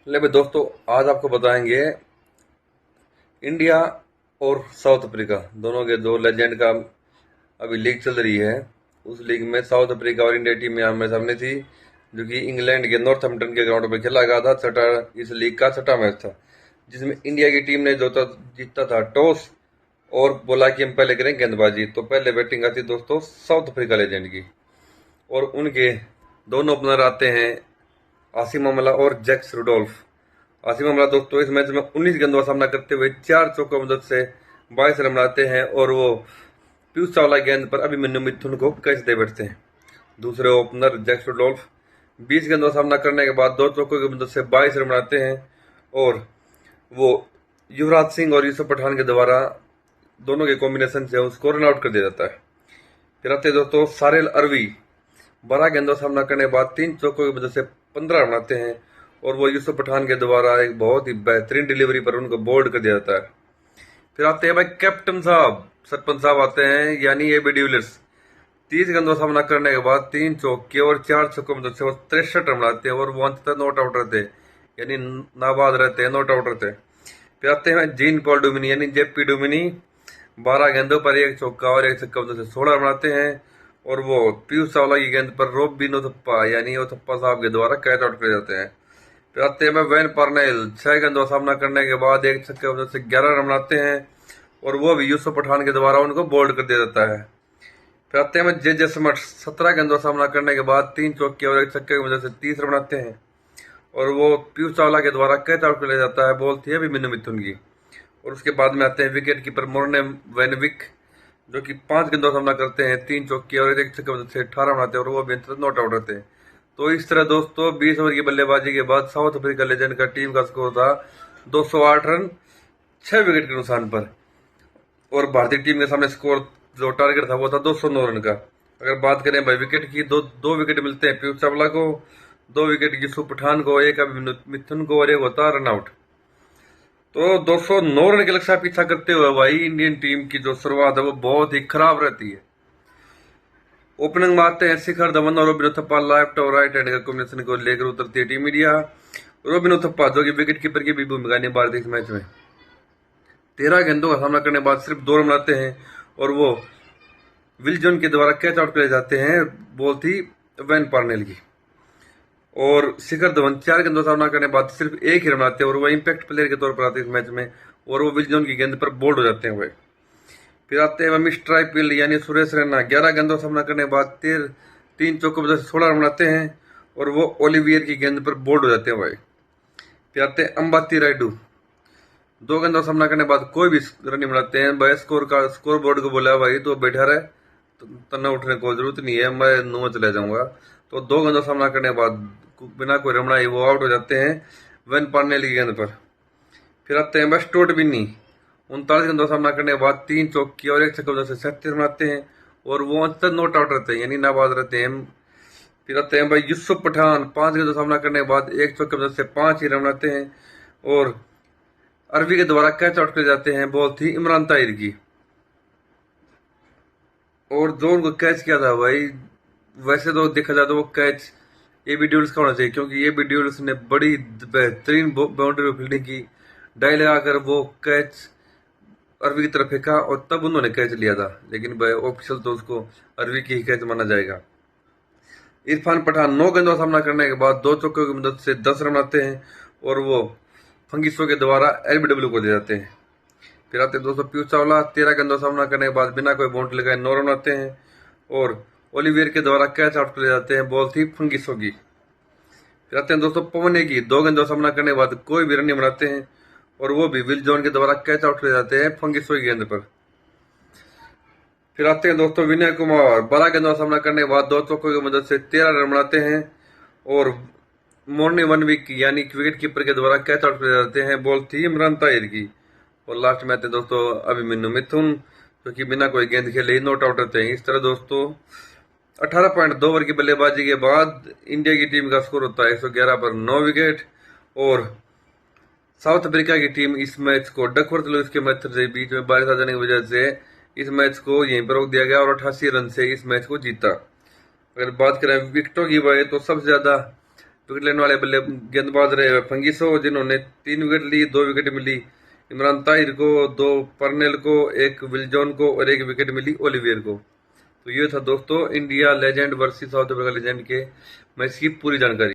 ले भाई दोस्तों, आज आपको बताएंगे इंडिया और साउथ अफ्रीका दोनों के दो लेजेंड का अभी लीग चल रही है। उस लीग में साउथ अफ्रीका और इंडिया टीम आमने सामने थी, जो कि इंग्लैंड के नॉर्थहैम्पटन के ग्राउंड पर खेला गया था। छठा इस लीग का छठा मैच था, जिसमें इंडिया की टीम ने जीता था टॉस और बोला कि हम पहले करें गेंदबाजी। तो पहले बैटिंग आती दोस्तों साउथ अफ्रीका लेजेंड की, और उनके दोनों ओपनर आते हैं आसिम अमला और जैक्स रुडोल्फ। आसिम अमला दोस्तों इस मैच में 19 गेंदों का सामना करते हुए 4 चौकों की मदद से 22 रन बनाते हैं, और वो पीयूष चावला गेंद पर अभिमन्यु मिथुन को कैच दे बैठते हैं। दूसरे ओपनर जैक्स रुडोल्फ 20 गेंदों का सामना करने के बाद 2 चौकों की मदद से 22 रन बनाते हैं, और वो युवराज सिंह और यूसुफ पठान के द्वारा दोनों के कॉम्बिनेशन से उसको रन आउट कर दिया जाता है। फिर आते दोस्तों सारेल अरवी 12 गेंदों का सामना करने के बाद 3 चौकों की मदद से 15 रन बनाते हैं, और वो यूसुफ पठान के द्वारा एक बहुत ही बेहतरीन डिलीवरी पर उनको बोल्ड कर दिया जाता है। फिर आते हैं भाई कैप्टन साहब, सरपंच साहब आते हैं, यानी एबी डिविलियर्स। 30 गेंदों का सामना करने के बाद 3 चौके और 4 छक्कों की मदद से वो 63 रन बनाते हैं, और वो अंततः नॉट आउट रहते हैं, यानी नाबाद रहते हैं, नॉट आउट रहते हैं। फिर आते हैं जीन पॉल डुमिनी यानी जेपी डुमिनी। 12 गेंदों पर 1 चौका और 1 छक्का मदद से 16 रन बनाते हैं, और वो पीयूष चावला की गेंद पर रोबिन ओथप्पा यानी ओथप्पा साहब के द्वारा कैच आउट कर जाते हैं। फिर आते हैं वैन पार्नेल। 6 गेंदों का सामना करने के बाद 1 छक्के की मदद से 11 रन बनाते हैं, और वो भी यूसुफ पठान के द्वारा उनको बोल्ड कर दिया जाता है। फिर आते हैं जे स्मट। 17 गेंदों का सामना करने के बाद 3 चौके और 1 छक्के की मदद से 30 रन बनाते हैं, और वो पीयूष चावला के द्वारा कैच आउट कर लिया जाता है। बॉल थी अभिमन्यु मिथुन की। और उसके बाद में आते हैं विकेट कीपर मोर्ने वेनविक, जो कि 5 गेंदों का सामना करते हैं, 3 चौके और 1 छक्के की मदद से 18 बनाते हैं, और वो भी नॉट आउट रहते हैं। तो इस तरह दोस्तों 20 ओवर की बल्लेबाजी के बाद साउथ अफ्रीका लेजेंड का टीम का स्कोर था 208 रन 6 विकेट के नुकसान पर, और भारतीय टीम के सामने स्कोर जो टारगेट था वो था 209 रन का। अगर बात करें भाई विकेट की, दो विकेट मिलते हैं पीयूष चावला को, 2 विकेट यूसुफ पठान को, 1 अभिमन्यु मिथुन को, और 1 होता रन आउट। तो 209 रन के लक्ष्य का पीछा करते हुए भाई इंडियन टीम की जो शुरुआत है वो बहुत ही खराब रहती है। ओपनिंग में आते हैं शिखर धवन और रोबिन उथप्पा। लेफ्ट और राइट हैंड का कॉम्बिनेशन को लेकर उतरती है टीम इंडिया। रोबिन उथप्पा जो कि विकेट कीपर की भी भूमिका निभा रहे थे इस मैच में, 13 गेंदों का सामना करने के बाद सिर्फ 2 रन बनाते हैं, और वो विल जॉन के द्वारा कैच आउट करे जाते हैं। बॉल थी वैन पार्नेल की। और शिखर धवन 4 गेंदों का सामना करने के बाद सिर्फ 1 ही रन बनाते हैं, और वो इम्पैक्ट प्लेयर के तौर पर आते हैं इस मैच में, और वो विल जॉन की गेंद पर बोल्ड हो जाते हैं। फिर आते हैं मिस्टर आईपीएल यानी सुरेश रैना। 11 गेंदों का सामना करने के बाद 3 चौकों पर 16 रन बनाते हैं, और वो ओलिवियर की गेंद पर बोल्ड हो जाते हैं भाई। फिर आते हैं अंबाती रायडू। 2 गेंदों का सामना करने के बाद कोई भी रन नहीं बनाते हैं भाई। स्कोर बोर्ड को बोला भाई तो बैठा रहे, तो तन्ना उठने को जरूरत नहीं है, मैं नुआ चले जाऊंगा। तो 2 गेंदों का सामना करने के बाद बिना कोई रन बनाए वो आउट हो जाते हैं वैन पार्नेल की गेंद पर। फिर आते हैं बस टोट बिन्नी। 39 गेंदों का सामना करने के बाद 3 चौकी और 1 छक्का से 37 रन बनाते हैं, और वो अंतर नॉट आउट रहते हैं, यानी नाबाद रहते हैं। फिर आते हैं भाई यूसुफ पठान। 5 गेंदों का सामना करने के बाद 1 चौके से 5 ही रन बनाते हैं, और अरवी के द्वारा कैच आउट कर जाते हैं। बॉल थी इमरान ताहिर की, और जो उनको कैच किया था भाई, वैसे तो देखा जाए तो वो कैच एबी डिविलियर्स का होना चाहिए, क्योंकि एबी डिविलियर्स ने बड़ी बेहतरीन बाउंड्री पर फील्डिंग की, डाई लगाकर वो कैच अरवी की तरफ फेंका, और तब उन्होंने कैच लिया था। लेकिन ऑफिशियल तो उसको अरवी की ही कैच माना जाएगा। इरफान पठान 9 गेंदों का सामना करने के बाद 2 चौकों की मदद से 10 रन बनाते हैं, और वो फंगिसो के द्वारा एलबीडब्ल्यू को दे जाते हैं। फिर आते हैं दोस्तों पीयूष चावला। 13 गेंदों का सामना करने के बाद बिना कोई बाउंड्री लगाए 9 रन बनाते हैं, और ओलिवियर के द्वारा कैच आउट कर जाते हैं। बॉल थी फंगिसो की। फिर आते हैं दोस्तों पवन नेगी। 2 गेंदों का सामना करने के बाद कोई भी रन नहीं बनाते हैं, और वो भी विल जॉन के द्वारा कैच आउट कर जाते हैं फंगिसो की गेंद पर। फिर आते हैं दोस्तों विनय कुमार। 12 गेंदों का सामना करने के बाद 2 चौकों की मदद से 13 रन बनाते हैं, और मोर्नी वन वीक यानी विकेट कीपर के द्वारा कैच आउट कर जाते हैं। बॉल थी इमरान ताहिर की। और लास्ट में आते हैं दोस्तों अभिमन्यु मिथुन, जो कि बिना कोई गेंद खेले ही नॉट आउट रहते हैं। इस तरह दोस्तों 18.2 ओवर की बल्लेबाजी के बाद इंडिया की टीम का स्कोर होता है 111 पर 9 विकेट, और साउथ अफ्रीका की टीम इस मैच को डकवर्थ लुईस के मैच से बीच में बारिश आ जाने की वजह से इस मैच को यहीं पर रोक दिया गया, और 88 रन से इस मैच को जीता। अगर बात करें विकेटों की भाई, तो सबसे ज्यादा विकेट लेने वाले बल्ले गेंदबाज रहे फंगिसो, जिन्होंने 3 विकेट ली, 2 विकेट मिली इमरान ताहिर को, 2 पर्नेल को, 1 विल्जॉन को और 1 विकेट मिली ओलिवियर को। तो ये था दोस्तों India legend versus south Africa legend के मैच की पूरी जानकारी।